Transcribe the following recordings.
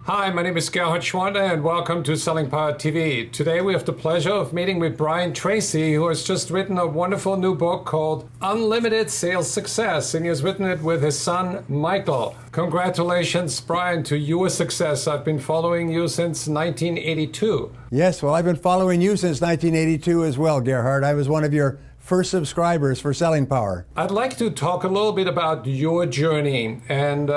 Hi, my name is Gerhard Schwander and welcome to Selling Power TV. Today we have the pleasure of meeting with Tracy, who has just written a wonderful new book called Unlimited Sales Success, and he has written it with his son, Michael. Congratulations, Brian, to your success. I've been following you since 1982. Yes, well, I've been following you since 1982 as well, Gerhard. I was one of your first subscribers for Selling Power. I'd like to talk a little bit about your journey, and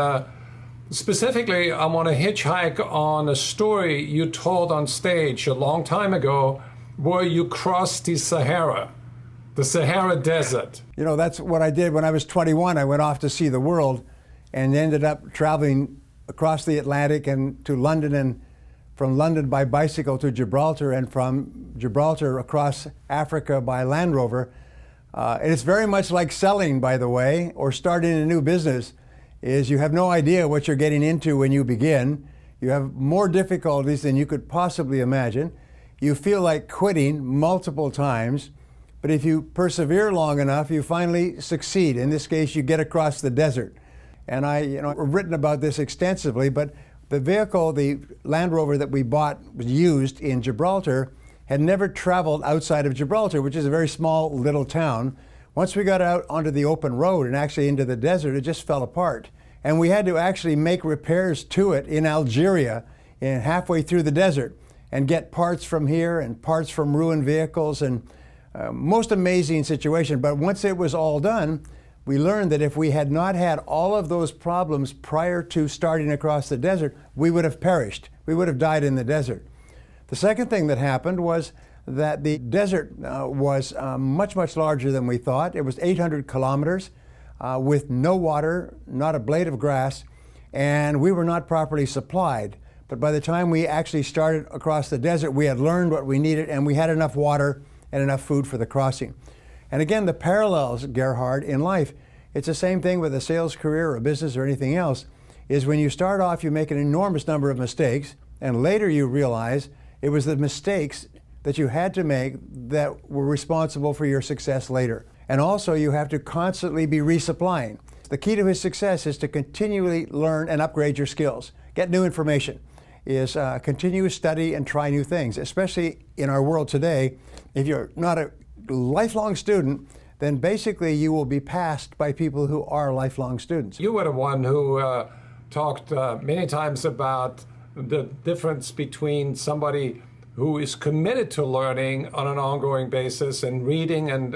specifically, I want to hitchhike on a story you told on stage a long time ago where you crossed the Sahara Desert. You know, that's what I did when I was 21. I went off to see the world and ended up traveling across the Atlantic and to London, and from London by bicycle to Gibraltar, and from Gibraltar across Africa by Land Rover. And it's very much like selling, by the way, or starting a new business. Is you have no idea what you're getting into when you begin. You have more difficulties than you could possibly imagine. You feel like quitting multiple times, but if you persevere long enough, you finally succeed. In this case, you get across the desert. And I've written about this extensively, but the vehicle, the Land Rover that we bought, was used in Gibraltar, had never traveled outside of Gibraltar, which is a very small little town. Once we got out onto the open road and actually into the desert, it just fell apart. And we had to actually make repairs to it in Algeria, and halfway through the desert, and get parts from here and parts from ruined vehicles, and most amazing situation. But once it was all done, we learned that if we had not had all of those problems prior to starting across the desert, we would have perished. We would have died in the desert. The second thing that happened was that the desert was much, much larger than we thought. It was 800 kilometers with no water, not a blade of grass, and we were not properly supplied. But by the time we actually started across the desert, we had learned what we needed, and we had enough water and enough food for the crossing. And again, the parallels, Gerhard, in life, it's the same thing with a sales career or a business or anything else, is when you start off, you make an enormous number of mistakes, and later you realize it was the mistakes that you had to make that were responsible for your success later. And also, you have to constantly be resupplying. The key to his success is to continually learn and upgrade your skills. Get new information, is continue to study and try new things, especially in our world today. If you're not a lifelong student, then basically you will be passed by people who are lifelong students. You were the one who talked many times about the difference between somebody who is committed to learning on an ongoing basis and reading and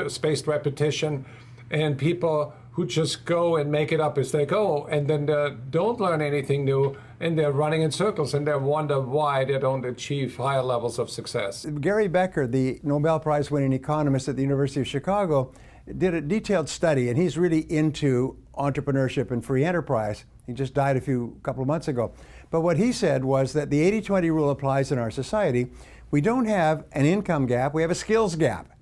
spaced repetition, and people who just go and make it up as they go, and then they don't learn anything new, and they're running in circles, and they wonder why they don't achieve higher levels of success. Gary Becker, the Nobel Prize winning economist at the University of Chicago, did a detailed study, and he's really into entrepreneurship and free enterprise. He just died a couple of months ago. But what he said was that the 80-20 rule applies in our society. We don't have an income gap, we have a skills gap.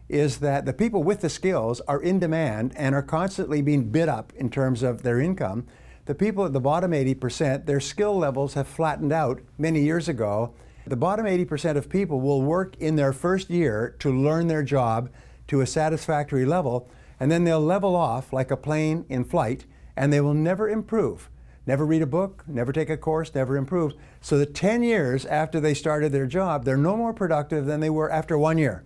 Is that the people with the skills are in demand and are constantly being bid up in terms of their income. The people at the bottom 80%, their skill levels have flattened out many years ago. The bottom 80% of people will work in their first year to learn their job to a satisfactory level, and then they'll level off like a plane in flight, and they will never improve. Never read a book, never take a course, never improve. So that 10 years after they started their job, they're no more productive than they were after 1 year.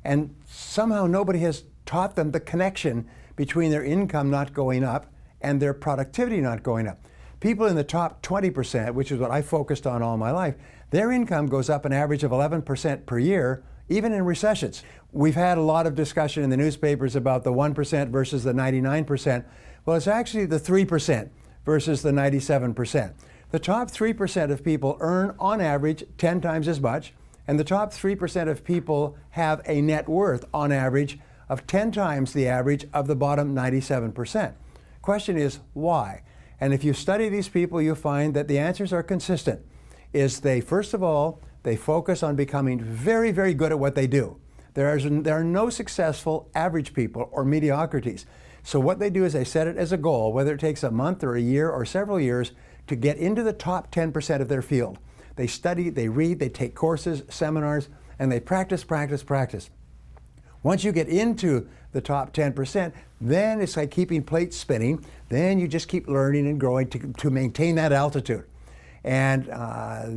And somehow nobody has taught them the connection between their income not going up and their productivity not going up. People in the top 20%, which is what I focused on all my life, their income goes up an average of 11% per year, even in recessions. We've had a lot of discussion in the newspapers about the 1% versus the 99%. Well, it's actually the 3% versus the 97%. The top 3% of people earn, on average, 10 times as much, and the top 3% of people have a net worth, on average, of 10 times the average of the bottom 97%. Question is, why? And if you study these people, you'll find that the answers are consistent. Is they, first of all, they focus on becoming very, very good at what they do. There are no successful average people or mediocrities. So what they do is they set it as a goal, whether it takes a month or a year or several years, to get into the top 10% of their field. They study, they read, they take courses, seminars, and they practice, practice, practice. Once you get into the top 10%, then it's like keeping plates spinning. Then you just keep learning and growing to maintain that altitude. And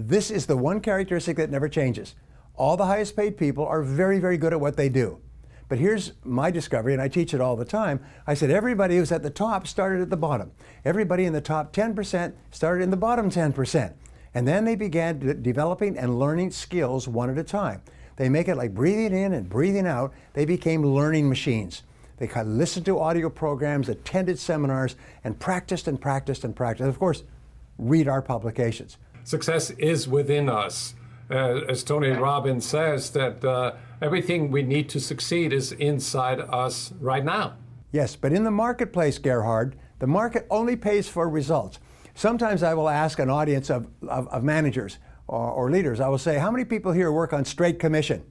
this is the one characteristic that never changes. All the highest paid people are very, very good at what they do. But here's my discovery, and I teach it all the time. I said everybody who's at the top started at the bottom. Everybody in the top 10% started in the bottom 10%. And then they began developing and learning skills one at a time. They make it like breathing in and breathing out. They became learning machines. They kind of listened to audio programs, attended seminars, and practiced and practiced and practiced. And of course, read our publications. Success is within us. As Tony Robbins says, that everything we need to succeed is inside us right now. Yes, but in the marketplace, Gerhard, the market only pays for results. Sometimes I will ask an audience of managers or leaders, I will say, how many people here work on straight commission?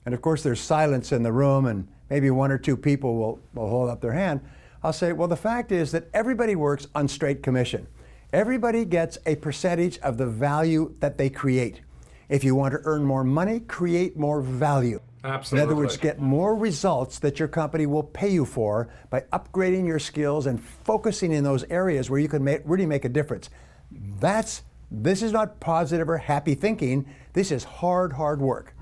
And of course there's silence in the room and maybe one or two people will hold up their hand. I'll say, well, the fact is that everybody works on straight commission. Everybody gets a percentage of the value that they create. If you want to earn more money, create more value. Absolutely. In other words, get more results that your company will pay you for by upgrading your skills and focusing in those areas where you can really make a difference. This is not positive or happy thinking. This is hard, hard work.